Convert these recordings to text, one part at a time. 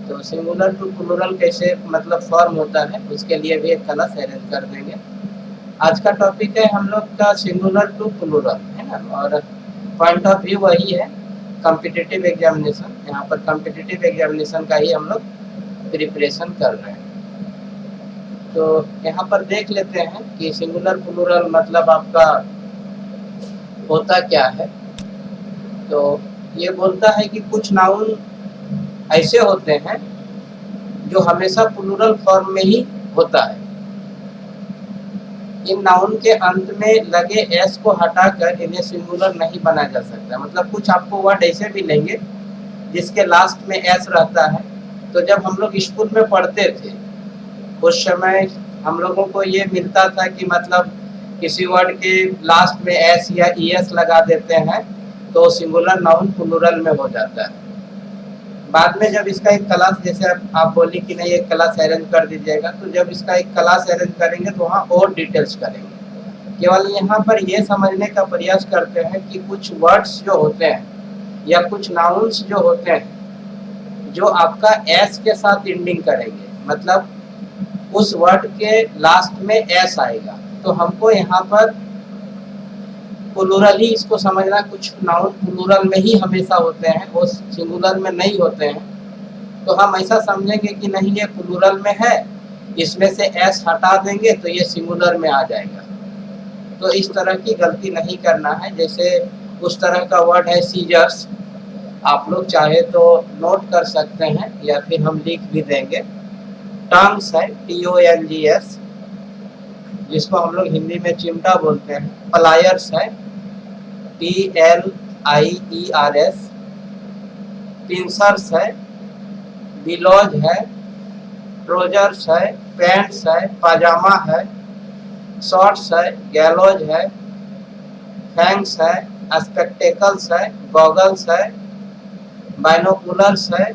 तो singular to plural कैसे मतलब फॉर्म होता है उसके लिए भी एक क्लास अरेंज कर देंगे। आज का टॉपिक है हम लोग का सिंगुलर टू प्लूरल, है ना, और पॉइंट ऑफ व्यू वही है कॉम्पिटिटिव एग्जामिनेशन। यहाँ पर कॉम्पिटिटिव एग्जामिनेशन का ही हम लोग प्रिपरेशन कर रहे हैं। तो यहाँ पर देख लेते हैं कि सिंगुलर प्लूरल मतलब आपका होता क्या है। तो ये बोलता है कि कुछ नाउन ऐसे होते हैं जो हमेशा प्लूरल फॉर्म में ही होता है। इन नाउन के अंत में लगे एस को हटाकर इन्हें सिंगुलर नहीं बनाया जा सकता। मतलब कुछ आपको वर्ड ऐसे भी लेंगे जिसके लास्ट में एस रहता है। तो जब हम लोग स्कूल में पढ़ते थे उस समय हम लोगों को ये मिलता था कि मतलब किसी वर्ड के लास्ट में एस या ई एस लगा देते हैं तो सिंगुलर नाउन प्लूरल में हो जाता है। बाद में जब इसका एक क्लास, जैसे आप बोली कि नहीं एक क्लास अरेंज कर दीजिएगा, तो जब इसका एक क्लास अरेंज करेंगे तो वहाँ और डिटेल्स करेंगे। केवल यहाँ पर ये समझने का प्रयास करते हैं कि कुछ वर्ड्स जो होते हैं या कुछ नाउन्स जो होते हैं जो आपका एस के साथ एंडिंग करेंगे, मतलब उस वर्ड के लास्ट में एस आएगा, तो हमको यहाँ पर प्लूरल ही इसको समझना। कुछ नाउन प्लूरल में ही हमेशा होते हैं, वो सिंगुलर में नहीं होते हैं। तो हम ऐसा समझेंगे कि नहीं ये प्लूरल में है, इसमें से एस हटा देंगे तो ये सिंगुलर में आ जाएगा। तो इस तरह की गलती नहीं करना है। जैसे उस तरह का वर्ड है सीजर्स, आप लोग चाहे तो नोट कर सकते हैं या फिर हम लिख भी देंगे। टंग्स है TONGS, जिसको हम लोग हिंदी में चिमटा बोलते हैं। प्लायर्स है PLIERS। पिंसर्स है, बिलॉज है, ट्रोजर्स है, पैंट्स है, पाजामा है, शॉर्ट्स है, गैलोज है, फैंग्स है, स्पेक्टेकल्स है, गॉगल्स है, बाइनोकुलर्स है,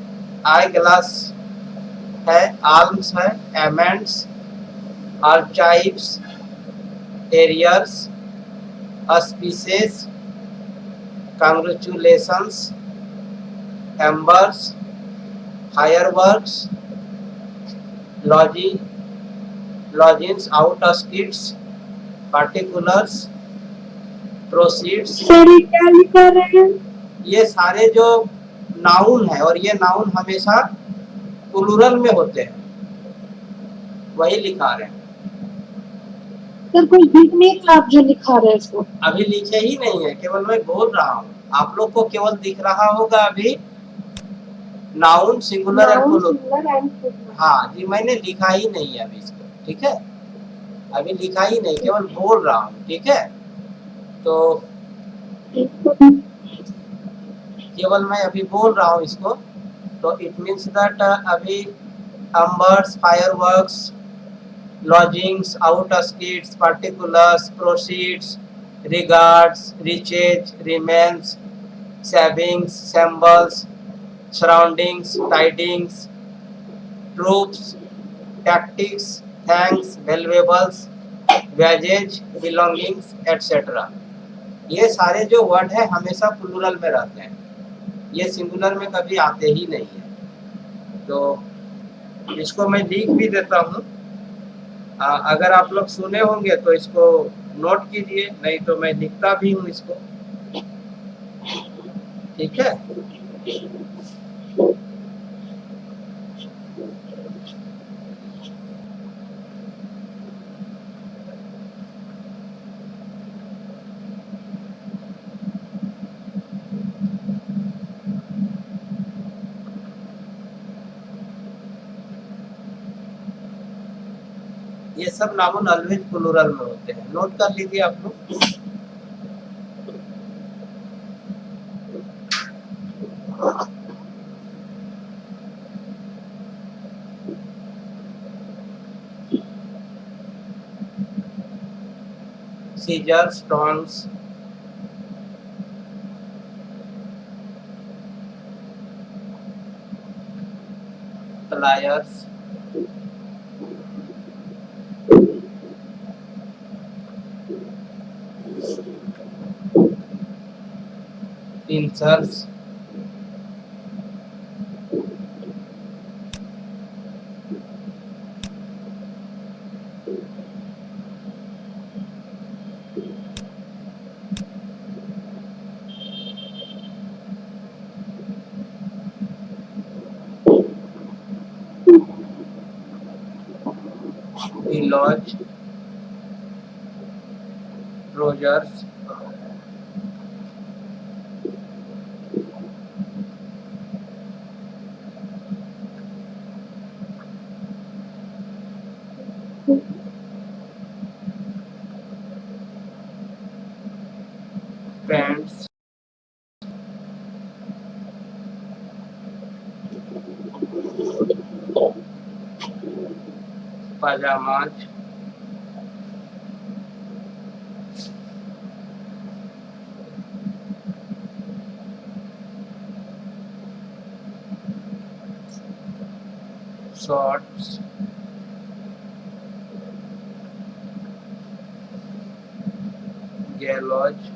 आई ग्लास है, आर्म्स है, amends, archives, arrears, species, congratulations, embers, fireworks, lodgings, outskirts, particulars, proceeds. Sir ये क्या लिखा रहे हैं? ये सारे जो नाउन है और ये नाउन हमेशा प्लूरल में होते हैं, वही लिखा रहे हैं। सर कोई दिख नहीं रहा आप जो लिखा रहे हैं इसको। अभी लिखे ही नहीं है, केवल मैं बोल रहा हूँ। आप लोग को केवल दिख रहा होगा अभी नाउन सिंगुलर एंड प्लूरल। हाँ जी, मैंने लिखा ही नहीं है अभी इसको, ठीक है। अभी लिखा ही नहीं, केवल बोल रहा हूँ, ठीक है। तो केवल मैं अभी बोल रहा हूँ इसको। तो इट मीन्स दैट अभी embers, fireworks, lodgings, outskirts, particulars, proceeds, regards, riches, remains, savings, shambles, surroundings, tidings, troops, tactics, thanks, valuables, wages, belongings etcetera. ये सारे जो वर्ड है हमेशा प्लूरल में रहते हैं, ये सिंगुलर में कभी आते ही नहीं है। तो इसको मैं लिख भी देता हूँ। अगर आप लोग सुने होंगे तो इसको नोट कीजिए, नहीं तो मैं लिखता भी हूँ इसको, ठीक है। ये सब नाउन ऑलवेज प्लूरल में होते हैं, नोट कर लीजिए आप लोग। Scissors, tongs, pliers, pincers, lodge, Rogers, pants, pajamas, shorts, galosh,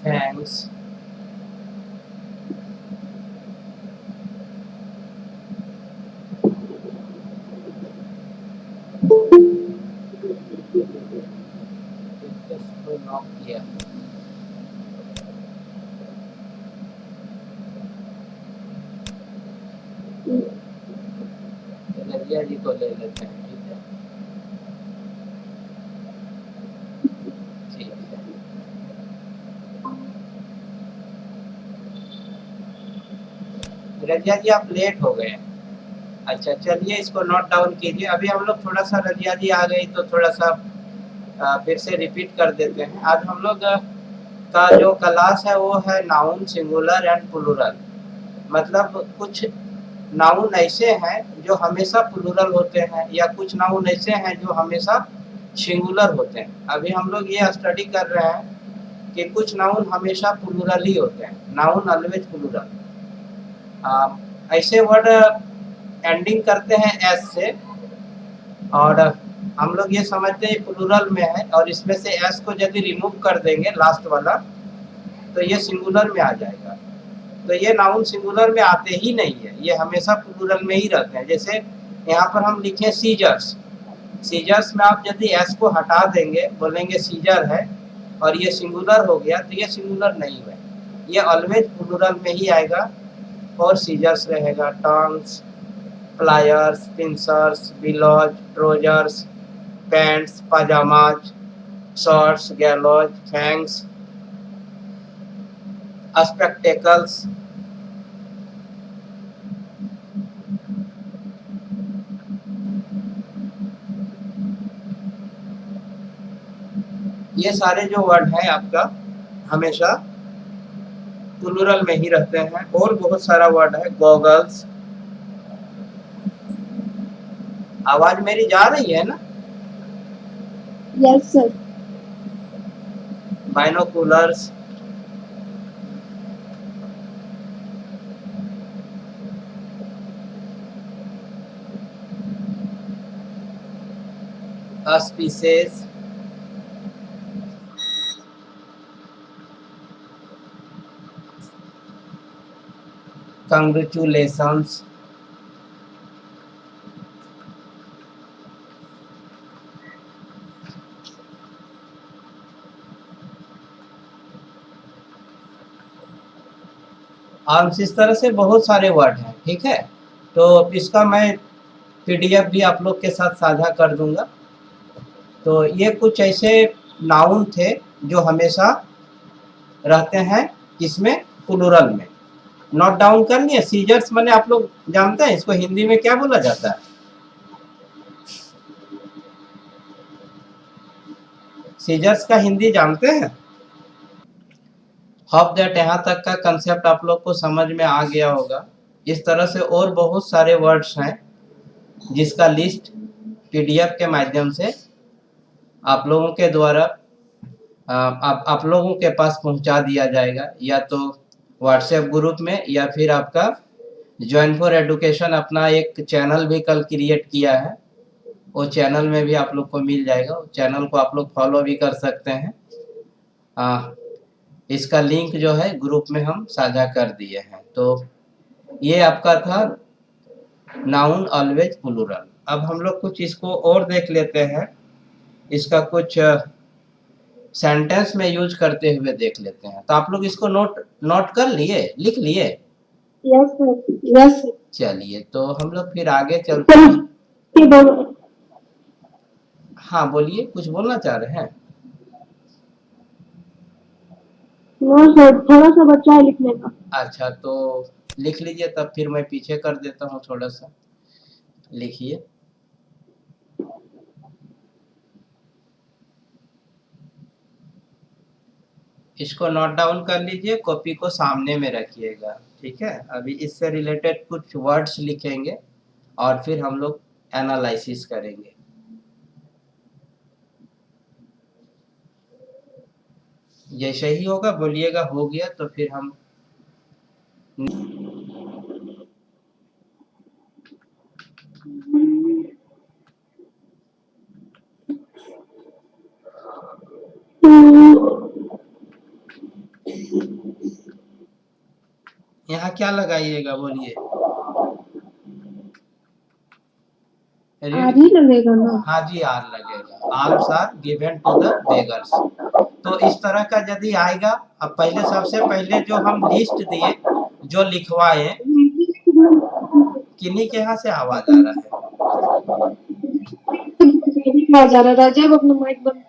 thanks, इसको नॉक किया। नदिया जी को ले लेते हैं, ठीक है, ठीक है। रजिया जी आप लेट हो गए। अच्छा चलिए इसको नोट डाउन कीजिए। अभी हम लोग थोड़ा सा, रजिया जी आ गई तो थोड़ा सा फिर से रिपीट कर देते हैं। आज हम लोग का जो क्लास है वो है नाउन सिंगुलर एंड प्लूरल। मतलब कुछ नाउन ऐसे हैं जो हमेशा प्लूरल होते हैं, या कुछ नाउन ऐसे हैं जो हमेशा सिंगुलर होते हैं। अभी हम लोग ये स्टडी कर रहे हैं कि कुछ नाउन हमेशा प्लूरल ही होते हैं, नाउन ऑलवेज प्लूरल। ऐसे वर्ड एंडिंग करते हैं एस से, और हम लोग ये समझते हैं प्लूरल में है, और इसमें से एस को यदि रिमूव कर देंगे लास्ट वाला तो ये सिंगुलर में आ जाएगा। तो ये नाउन सिंगुलर में आते ही नहीं है, ये हमेशा प्लूरल में ही रहते हैं। जैसे यहाँ पर हम लिखे सीजर्स, सीजर्स में आप यदि एस को हटा देंगे, बोलेंगे सीजर है, और ये सिंगुलर हो गया, तो ये सिंगुलर नहीं है, ये ऑलवेज प्लूरल में ही आएगा और सीजर्स रहेगा। Tongs, pliers, pincers, bellows, trousers, pants, pyjamas, shorts, gallows, fangs, spectacles, ये सारे जो वर्ड हैं आपका हमेशा प्लूरल में ही रहते हैं। और बहुत सारा वर्ड है, गॉगल्स। आवाज मेरी जा रही है ना? Yes sir. Binoculars, auspicious, congratulations, arms. इस तरह से बहुत सारे वर्ड हैं, ठीक है। तो इसका मैं पीडीएफ भी आप लोग के साथ साझा कर दूंगा। तो ये कुछ ऐसे नाउन थे जो हमेशा रहते हैं इसमें, प्लूरल में। नोट डाउन कर लिए। सीजर्स माने आप लोग जानते हैं इसको हिंदी में क्या बोला जाता है? सीजर्स का हिंदी जानते हैं? होप दैट यहाँ तक का कंसेप्ट आप लोग को समझ में आ गया होगा। इस तरह से और बहुत सारे वर्ड्स हैं जिसका लिस्ट पीडीएफ के माध्यम से आप लोगों के द्वारा आप लोगों के पास पहुंचा दिया जाएगा, या तो व्हाट्सएप ग्रुप में, या फिर आपका ज्वाइन फॉर एडुकेशन अपना एक चैनल भी कल क्रिएट किया है, वो चैनल में भी आप लोग को मिल जाएगा। चैनल को आप लोग फॉलो भी कर सकते हैं। इसका लिंक जो है ग्रुप में हम साझा कर दिए हैं। तो ये आपका था नाउन ऑलवेज प्लूरल। अब हम लोग कुछ इसको और देख लेते हैं, इसका कुछ सेंटेंस में यूज करते हुए देख लेते हैं। तो आप लोग इसको नोट कर लिए, लिख लिए? Yes sir, yes sir. चलिए तो हम लोग फिर आगे चलते हैं। हाँ बोलिए, कुछ बोलना चाह रहे हैं? नो सर, थोड़ा सा बच्चा है लिखने का। अच्छा तो लिख लीजिए, तब फिर मैं पीछे कर देता हूँ थोड़ा सा। लिखिए। इसको नोट डाउन कर लीजिए, कॉपी को सामने में रखिएगा, ठीक है? अभी इससे रिलेटेड कुछ वर्ड्स लिखेंगे और फिर हम लोग एनालिसिस करेंगे। जैसे ही होगा बोलिएगा हो गया, तो फिर हम यहाँ क्या लगाइएगा बोलिए? आर ही लगेगा ना? हाँ जी, आर लगेगा। Alms are given to the beggars. तो इस तरह का यदि आएगा, अब पहले सबसे पहले जो हम लिस्ट दिए, जो लिखवाए, किन्हीं के यहाँ से आवाज आ रहा है? जा रहा राजीव, अपना माइक बंद।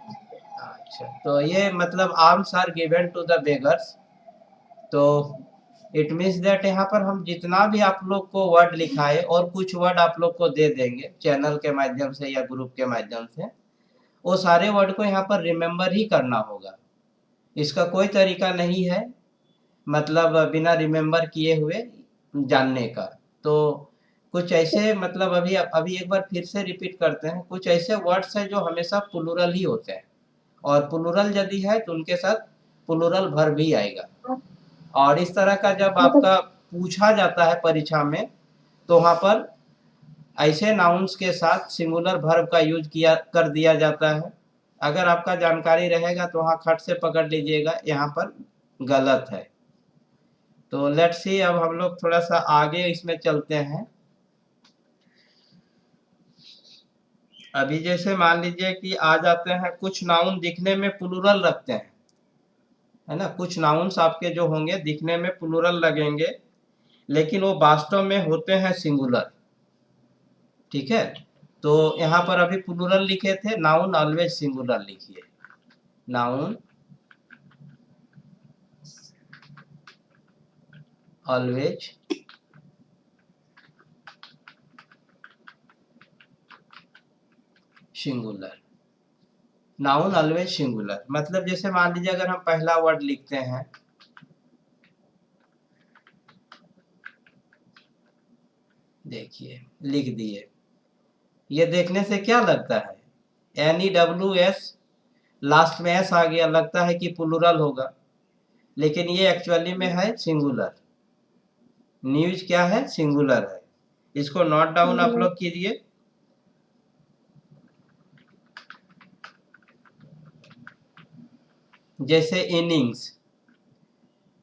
अच्छा, तो ये मतलब arms are given to the beggars. तो इट मीन्स दैट यहाँ पर हम जितना भी आप लोग को वर्ड लिखाए और कुछ वर्ड आप लोग को दे देंगे चैनल के माध्यम से या ग्रुप के माध्यम से, वो सारे वर्ड को यहाँ पर रिमेम्बर ही करना होगा। इसका कोई तरीका नहीं है मतलब बिना रिमेम्बर किए हुए जानने का। तो कुछ ऐसे मतलब अभी अभी एक बार फिर से रिपीट करते हैं, कुछ ऐसे वर्ड्स हैं जो हमेशा प्लूरल ही होते हैं, और प्लूरल यदि है तो उनके साथ प्लूरल वर्ब भी आएगा। और इस तरह का जब आपका पूछा जाता है परीक्षा में, तो वहाँ पर ऐसे नाउन्स के साथ सिंगुलर वर्ब का यूज किया कर दिया जाता है। अगर आपका जानकारी रहेगा तो वहाँ खट से पकड़ लीजिएगा, यहाँ पर गलत है। तो लेट्स सी, अब हम लोग थोड़ा सा आगे इसमें चलते हैं। अभी जैसे मान लीजिए कि आ जाते हैं, कुछ नाउन दिखने में प्लूरल रखते हैं, है ना? कुछ नाउन्स आपके जो होंगे दिखने में प्लूरल लगेंगे, लेकिन वो वास्तव में होते हैं सिंगुलर, ठीक है? तो यहाँ पर अभी प्लूरल लिखे थे, नाउन ऑलवेज सिंगुलर लिखिए। Noun always singular. Noun always singular मतलब जैसे मान लीजिए अगर हम पहला वर्ड लिखते हैं, देखिए लिख दिए। ये देखने से क्या लगता है? NEWS, लास्ट में एस आ गया, लगता है कि प्लूरल होगा, लेकिन ये एक्चुअली में है सिंगुलर। न्यूज क्या है? सिंगुलर है। इसको नोट डाउन आप लोग कीजिए। जैसे इनिंग्स,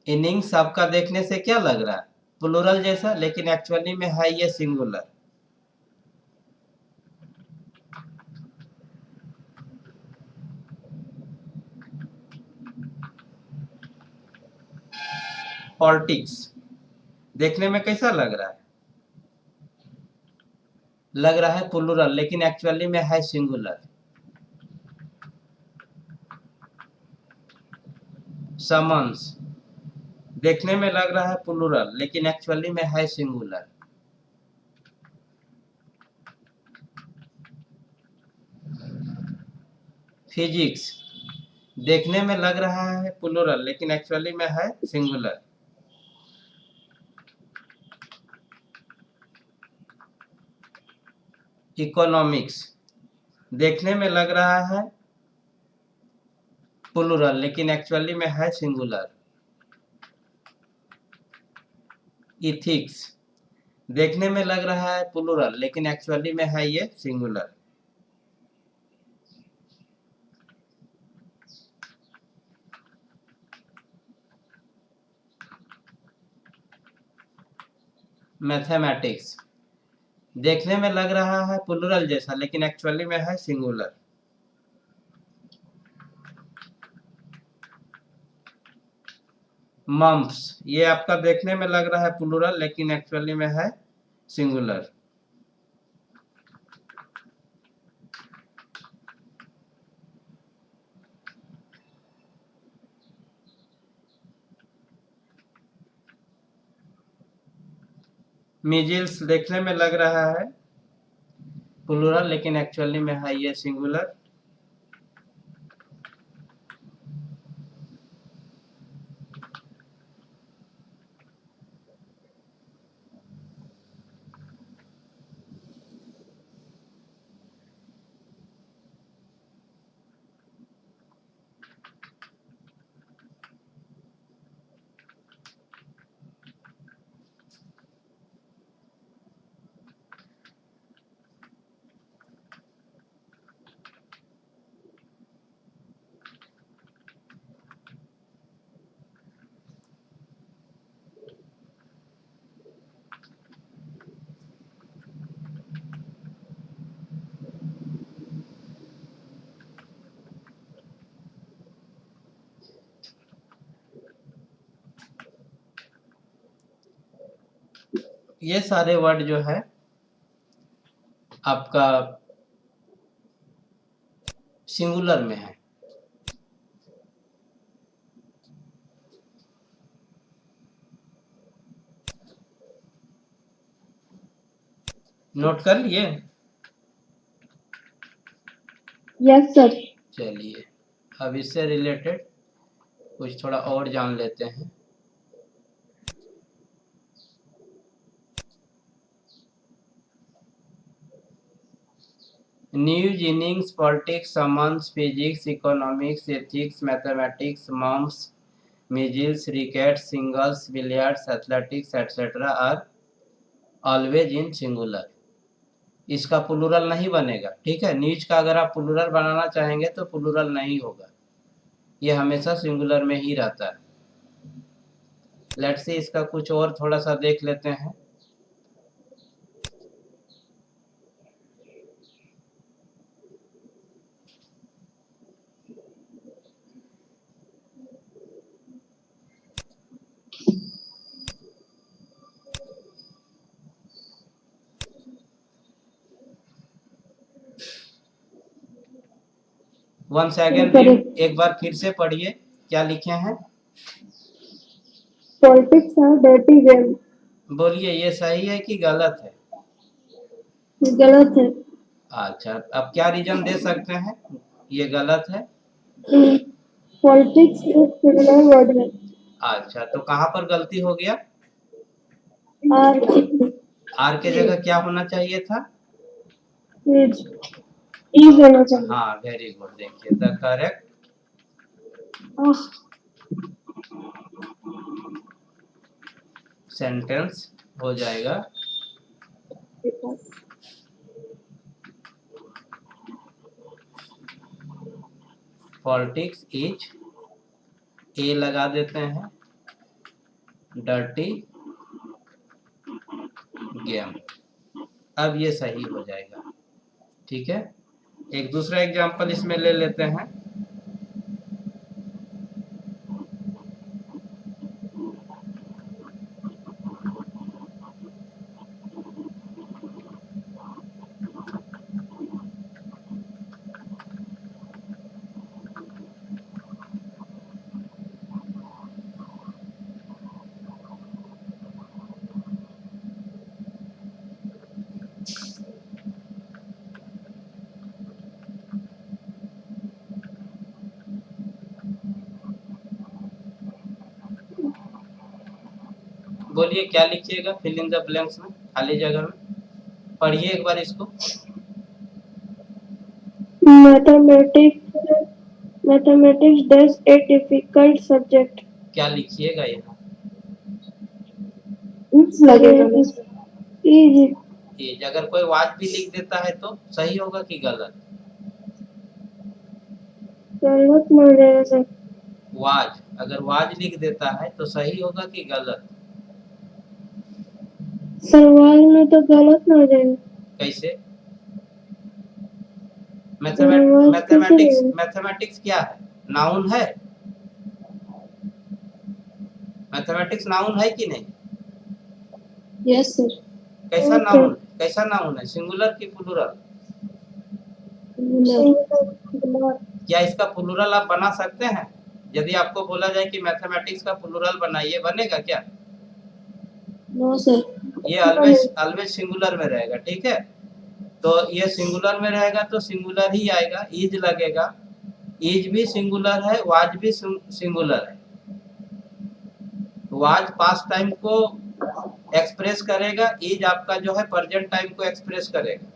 इनिंग्स आपका देखने से क्या लग रहा है? प्लूरल जैसा, लेकिन एक्चुअली में है ये सिंगुलर। पॉलिटिक्स देखने में कैसा लग रहा है? लग रहा है प्लूरल, लेकिन एक्चुअली में है सिंगुलर। समन्स देखने में लग रहा है प्लूरल, लेकिन एक्चुअली में है सिंगुलर। फिजिक्स देखने में लग रहा है प्लूरल, लेकिन एक्चुअली में है सिंगुलर। इकोनॉमिक्स देखने में लग रहा है प्लूरल, लेकिन एक्चुअली में है सिंगुलर। इथिक्स देखने में लग रहा है प्लूरल, लेकिन एक्चुअली में है ये सिंगुलर। मैथमेटिक्स देखने में लग रहा है प्लूरल जैसा, लेकिन एक्चुअली में है सिंगुलर। मम्प्स, ये आपका देखने में लग रहा है प्लूरल लेकिन एक्चुअली में है सिंगुलर। मीजिल्स देखने में लग रहा है प्लूरल लेकिन एक्चुअली में है ये सिंगुलर। ये सारे वर्ड जो है आपका सिंगुलर में है। नोट कर लिए? Yes sir. चलिए अब इससे रिलेटेड कुछ थोड़ा और जान लेते हैं। News, innings, politics, summons, physics, economics, ethics, mathematics, mumps, measles, rickets, singles, billiards, athletics etcetera are always in singular. इसका प्लूरल नहीं बनेगा, ठीक है। न्यूज का अगर आप प्लूरल बनाना चाहेंगे तो प्लूरल नहीं होगा, ये हमेशा सिंगुलर में ही रहता है। लेट्स सी इसका कुछ और थोड़ा सा देख लेते हैं। वन सेकेंड, एक बार फिर से पढ़िए, क्या लिखे हैं? पॉलिटिक्स है डर्टी गेम। बोलिए ये सही है कि गलत है? गलत है। अच्छा, अब क्या रीजन दे सकते हैं ये गलत है? पॉलिटिक्स एक सिंगुलर वर्ड है। अच्छा, तो कहाँ पर गलती हो गया? आर आर के जगह क्या होना चाहिए था? इज होना चाहिए। हाँ, वेरी गुड। देखिए द करेक्ट सेंटेंस हो जाएगा पॉलिटिक्स इज, ए लगा देते हैं, डर्टी गेम। अब ये सही हो जाएगा, ठीक है। एक दूसरा एग्जांपल इसमें ले लेते हैं। बोलिए क्या लिखिएगा फिल इन द ब्लैंक्स में, खाली जगह में। पढ़िए एक बार इसको। Mathematics dash a difficult subject. क्या लिखिएगा यहाँ? लगेगा एज। अगर कोई वाज भी लिख देता है तो सही होगा कि गलत? गलत मिल जाएगा सर। वाज, अगर वाज लिख देता है तो सही होगा कि गलत? सवाल में तो गलत ना हो जाएगा। कैसे? कैसे मैथमेटिक्स क्या है? नाउन है? मैथमेटिक्स नाउन है कि नहीं? Yes sir. कैसा नाउन, कैसा नाउन है, सिंगुलर की प्लूरल? क्या इसका प्लूरल आप बना सकते हैं? यदि आपको बोला जाए कि मैथमेटिक्स का प्लूरल बनाइए, बनेगा क्या? No sir. ये ऑलवेज ऑलवेज सिंगुलर में रहेगा, ठीक है। तो ये सिंगुलर में रहेगा तो सिंगुलर ही आएगा, इज लगेगा। इज भी सिंगुलर है, वाज भी सिंगुलर है। वाज पास्ट टाइम को एक्सप्रेस करेगा, इज आपका जो है प्रेजेंट टाइम को एक्सप्रेस करेगा।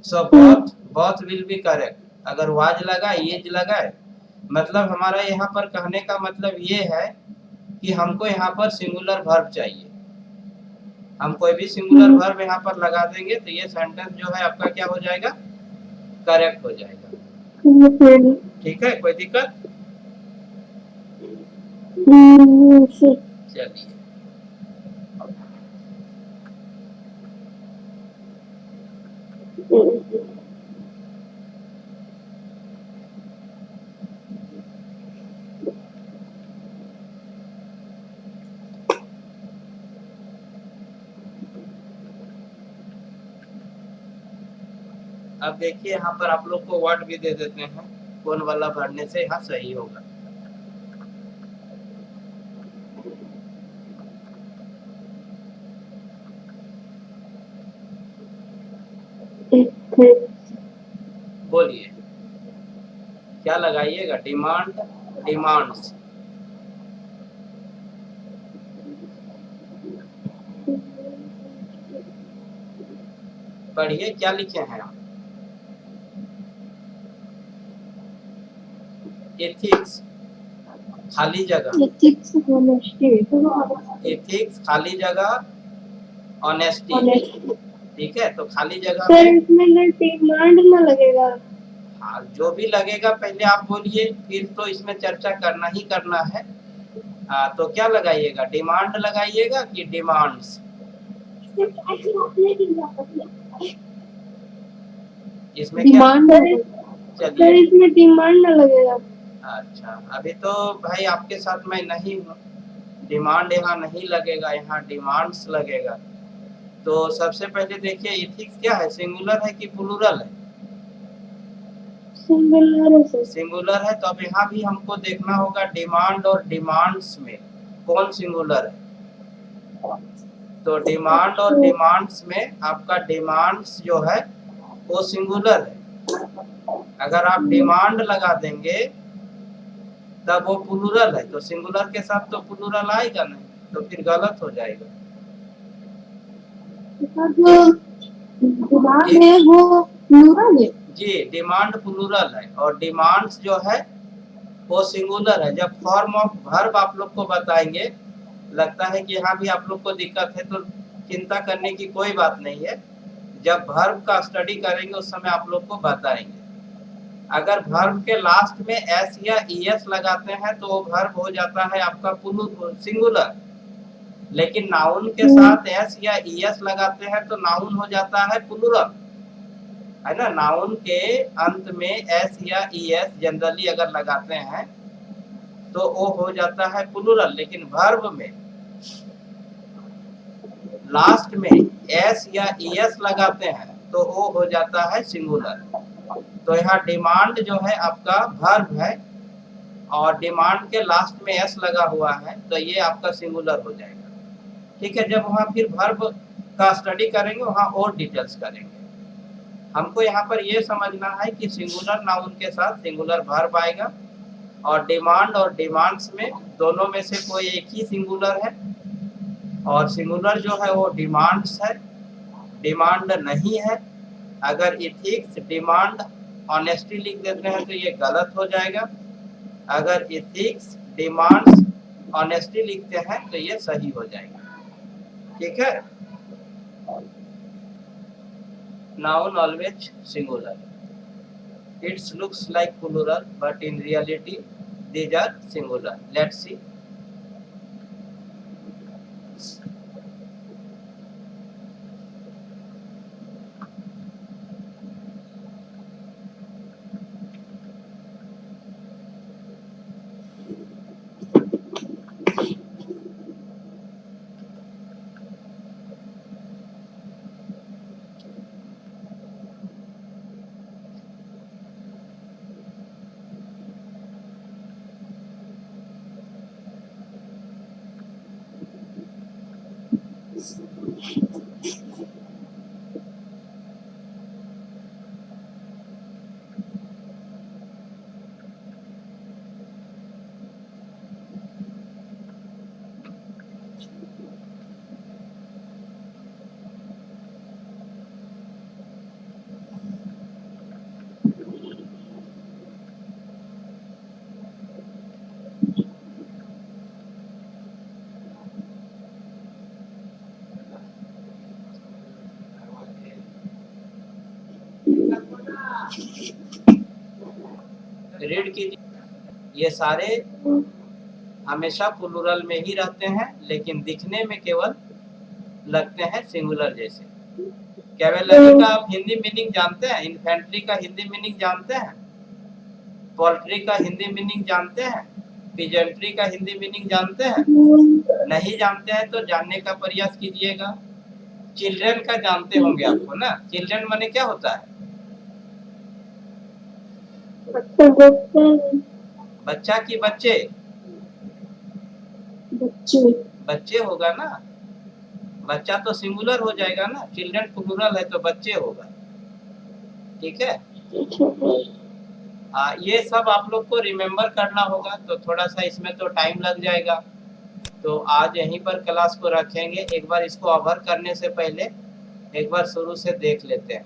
So both both will be correct. अगर वाज लगा, इज लगा है, मतलब हमारा यहाँ पर कहने का मतलब ये है कि हमको यहाँ पर सिंगुलर वर्ब चाहिए। हम कोई भी सिंगुलर वर्ब यहाँ पर लगा देंगे तो ये सेंटेंस जो है आपका क्या हो जाएगा, करेक्ट हो जाएगा। ठीक है, कोई दिक्कत? चलिए, अब देखिए यहाँ पर आप लोग को वर्ड भी दे देते हैं, कौन वाला भरने से यहाँ सही होगा। बोलिए क्या लगाइएगा? Demand, demands. पढ़िए क्या लिखे हैं आप? एथिक्स खाली जगह, एथिक्स होनेस्टी। एथिक्स खाली जगह ऑनेस्टी, ठीक है। तो खाली जगह सर में इसमें ना डिमांड ना लगेगा। हाँ, जो भी लगेगा पहले आप बोलिए, फिर तो इसमें चर्चा करना ही करना है। तो क्या लगाइएगा, डिमांड लगाइएगा कि डिमांड्स? इसमें क्या? डिमांड सर चलिए, इसमें डिमांड ना लगेगा। अच्छा अभी तो भाई आपके साथ मैं नहीं हूँ, डिमांड यहाँ नहीं लगेगा, यहाँ डिमांड्स लगेगा। तो सबसे पहले देखिए इथिक्स क्या है, सिंगुलर है कि प्लूरल है? सिंगुलर है सर। सिंगुलर है, तो अब यहाँ भी हमको देखना होगा डिमांड और डिमांड्स में कौन सिंगुलर है। तो डिमांड और डिमांड्स में आपका डिमांड्स जो है वो सिंगुलर है। अगर आप डिमांड लगा देंगे तब वो प्लूरल है, तो सिंगुलर के साथ तो प्लूरल आएगा नहीं, तो फिर गलत हो जाएगा। जो डिमांड है वो प्लूरल है। जी, डिमांड प्लूरल है और डिमांड्स जो है वो सिंगुलर है। जब फॉर्म ऑफ वर्ब आप लोग को बताएंगे, लगता है कि यहाँ भी आप लोग को दिक्कत है, तो चिंता करने की कोई बात नहीं है। जब वर्ब का स्टडी करेंगे उस समय आप लोग को बताएंगे। अगर वर्ब के लास्ट में एस या ईएस लगाते हैं तो वो वर्ब हो जाता है आपका सिंगुलर, लेकिन नाउन के साथ एस या ईएस लगाते हैं तो नाउन हो जाता है प्लूरल, है ना। नाउन के अंत में एस या ईएस जनरली अगर लगाते हैं तो वो हो जाता है प्लूरल, लेकिन वर्ब में लास्ट में एस या ईएस लगाते हैं तो वो हो जाता है सिंगुलर। तो यहाँ डिमांड जो है आपका वर्ब है और डिमांड के लास्ट में एस लगा हुआ है, तो ये आपका सिंगुलर हो जाएगा। ठीक है, जब वहाँ फिर वर्ब का स्टडी करेंगे वहाँ और डिटेल्स करेंगे। हमको यहाँ पर ये समझना है कि सिंगुलर नाउन के साथ सिंगुलर वर्ब आएगा और डिमांड और डिमांड्स में दोनों में से कोई एक ही सिंगुलर है, और सिंगुलर जो है वो डिमांड्स है, डिमांड नहीं है। अगर इथिक्स डिमांड ऑनेस्टी लिख देते हैं तो ये गलत हो जाएगा। अगर इथिक्स डिमांड्स ऑनेस्टी लिखते हैं तो ये सही हो जाएगा। ठीक है, noun always singular, it's looks like plural but in reality these are singular. Let's see. Read कीजिए, ये सारे हमेशा प्लूरल में ही रहते हैं, लेकिन दिखने में केवल लगते हैं सिंगुलर जैसे। कैवेलरी का आप हिंदी मीनिंग जानते हैं? इन्फेंट्री का हिंदी मीनिंग जानते हैं? पोल्ट्री का हिंदी मीनिंग जानते हैं? पिजेंट्री का हिंदी मीनिंग जानते हैं? नहीं जानते हैं तो जानने का प्रयास कीजिएगा। चिल्ड्रन का जानते होंगे आपको ना? चिल्ड्रन माने क्या होता है? बच्चा की बच्चे? बच्चे होगा ना, बच्चा तो सिंगुलर हो जाएगा ना, चिल्ड्रन प्लूरल है तो बच्चे होगा। ठीक है, ये सब आप लोग को रिमेम्बर करना होगा, तो थोड़ा सा इसमें तो टाइम लग जाएगा। तो आज यहीं पर क्लास को रखेंगे। एक बार इसको कवर करने से पहले एक बार शुरू से देख लेते हैं,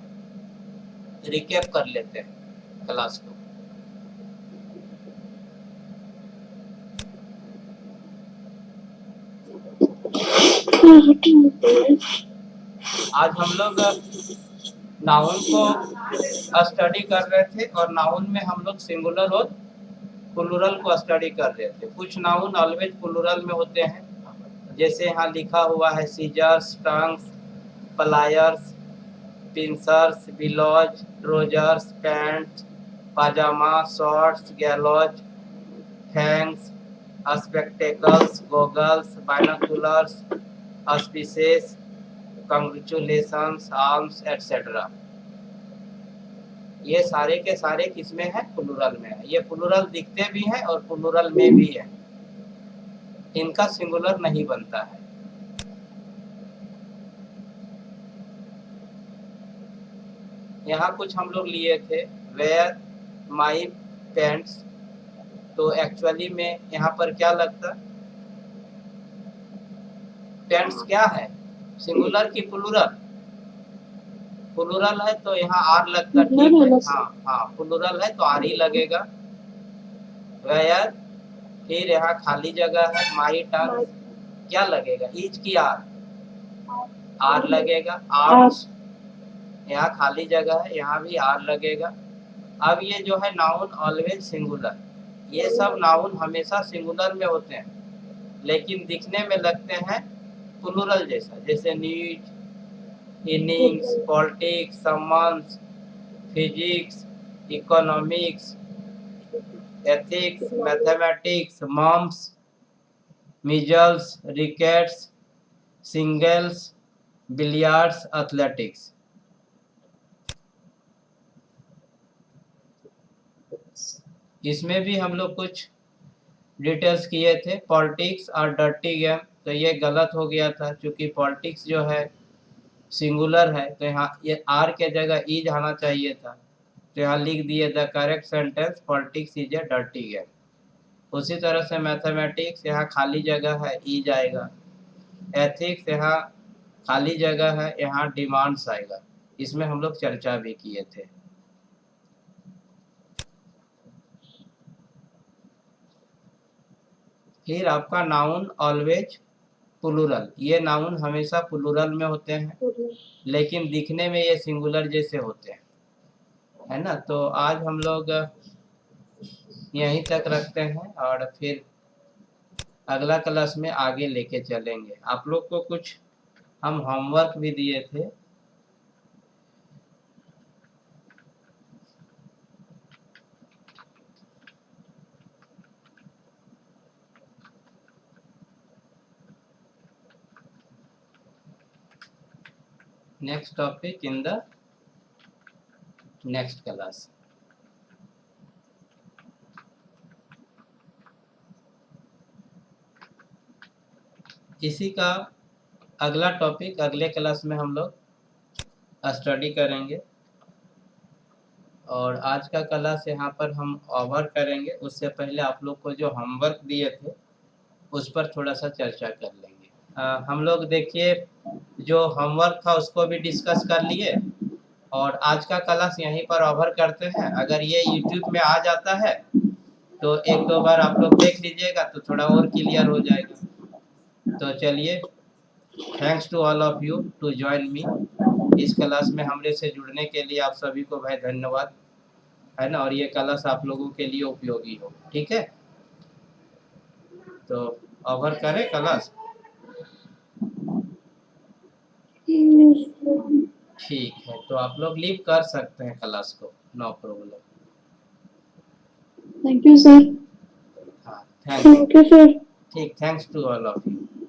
रिकैप कर लेते हैं क्लास को। आज हम लोग नाउन को स्टडी कर रहे थे, और नाउन में हम लोग सिंगुलर और प्लूरल को स्टडी कर रहे थे। कुछ नाउन ऑलवेज प्लूरल में होते हैं, जैसे यहाँ लिखा हुआ है scissors, tongs, pliers, pincers, bellows, trousers, pants, pyjama, shorts, gallows, fangs, spectacles, goggles, binoculars, auspices, congratulations, arms etcetera. ये सारे के सारे किसमें है? प्लूरल में है। ये प्लूरल दिखते भी हैं और प्लूरल में भी है, इनका सिंगुलर नहीं बनता है। यहाँ कुछ हम लोग लिए थे, वेयर माई पैंट्स, तो एक्चुअली में यहाँ पर क्या लगता? पैंट्स क्या है, सिंगुलर की प्लूरल? प्लूरल है तो यहाँ आर लगता। ठीक है, हाँ हाँ, प्लूरल है तो आर ही लगेगा। वेयर, फिर यहाँ खाली जगह है, माई टंग, क्या लगेगा? ईच की आर, आर लगेगा। आर्म्स, यहाँ खाली जगह है, यहाँ भी आर लगेगा। अब ये जो है नाउन ऑलवेज सिंगुलर, ये सब नाउन हमेशा सिंगुलर में होते हैं, लेकिन दिखने में लगते हैं प्लूरल जैसा, जैसे neat, innings, politics, summons, physics, economics, ethics, mathematics, mumps, measles, rickets, singles, billiards, athletics. इसमें भी हम लोग कुछ डिटेल्स किए थे। पॉलिटिक्स और डर्टी गेम, तो ये गलत हो गया था, क्योंकि पॉलिटिक्स जो है सिंगुलर है, तो यहाँ ये आर के जगह ईज आना चाहिए था, तो यहाँ लिख दिए the correct sentence politics is a dirty game. उसी तरह से मैथमेटिक्स, यहाँ खाली जगह है, ईज आएगा। एथिक्स, यहाँ खाली जगह है, यहाँ डिमांड्स आएगा। इसमें हम लोग चर्चा भी किए थे। फिर आपका नाउन ऑलवेज प्लूरल, ये नाउन हमेशा प्लूरल में होते हैं, लेकिन दिखने में ये सिंगुलर जैसे होते हैं, है ना? तो आज हम लोग यहीं तक रखते हैं, और फिर अगला क्लास में आगे लेके चलेंगे। आप लोग को कुछ हम होमवर्क भी दिए थे, next topic in the next class. इसी का अगला टॉपिक अगले क्लास में हम लोग स्टडी करेंगे, और आज का क्लास यहाँ पर हम ओवर करेंगे। उससे पहले आप लोग को जो होमवर्क दिए थे उस पर थोड़ा सा चर्चा कर लेंगे। हम लोग देखिए, जो होमवर्क था उसको भी डिस्कस कर लिए, और आज का क्लास यहीं पर ओवर करते हैं। अगर ये यूट्यूब में आ जाता है तो एक दो बार आप लोग देख लीजिएगा, तो थोड़ा और क्लियर हो जाएगा। तो चलिए, thanks to all of you to join me. इस क्लास में हमरे से जुड़ने के लिए आप सभी को भाई धन्यवाद, है ना। और ये क्लास आप लोगों के लिए उपयोगी हो, ठीक है। तो ओवर करें क्लास? ठीक है, तो आप लोग लीव कर सकते हैं क्लास को, no problem. Thank you sir. हाँ, थैंक्स। Thank you sir. ठीक, thanks to all of you.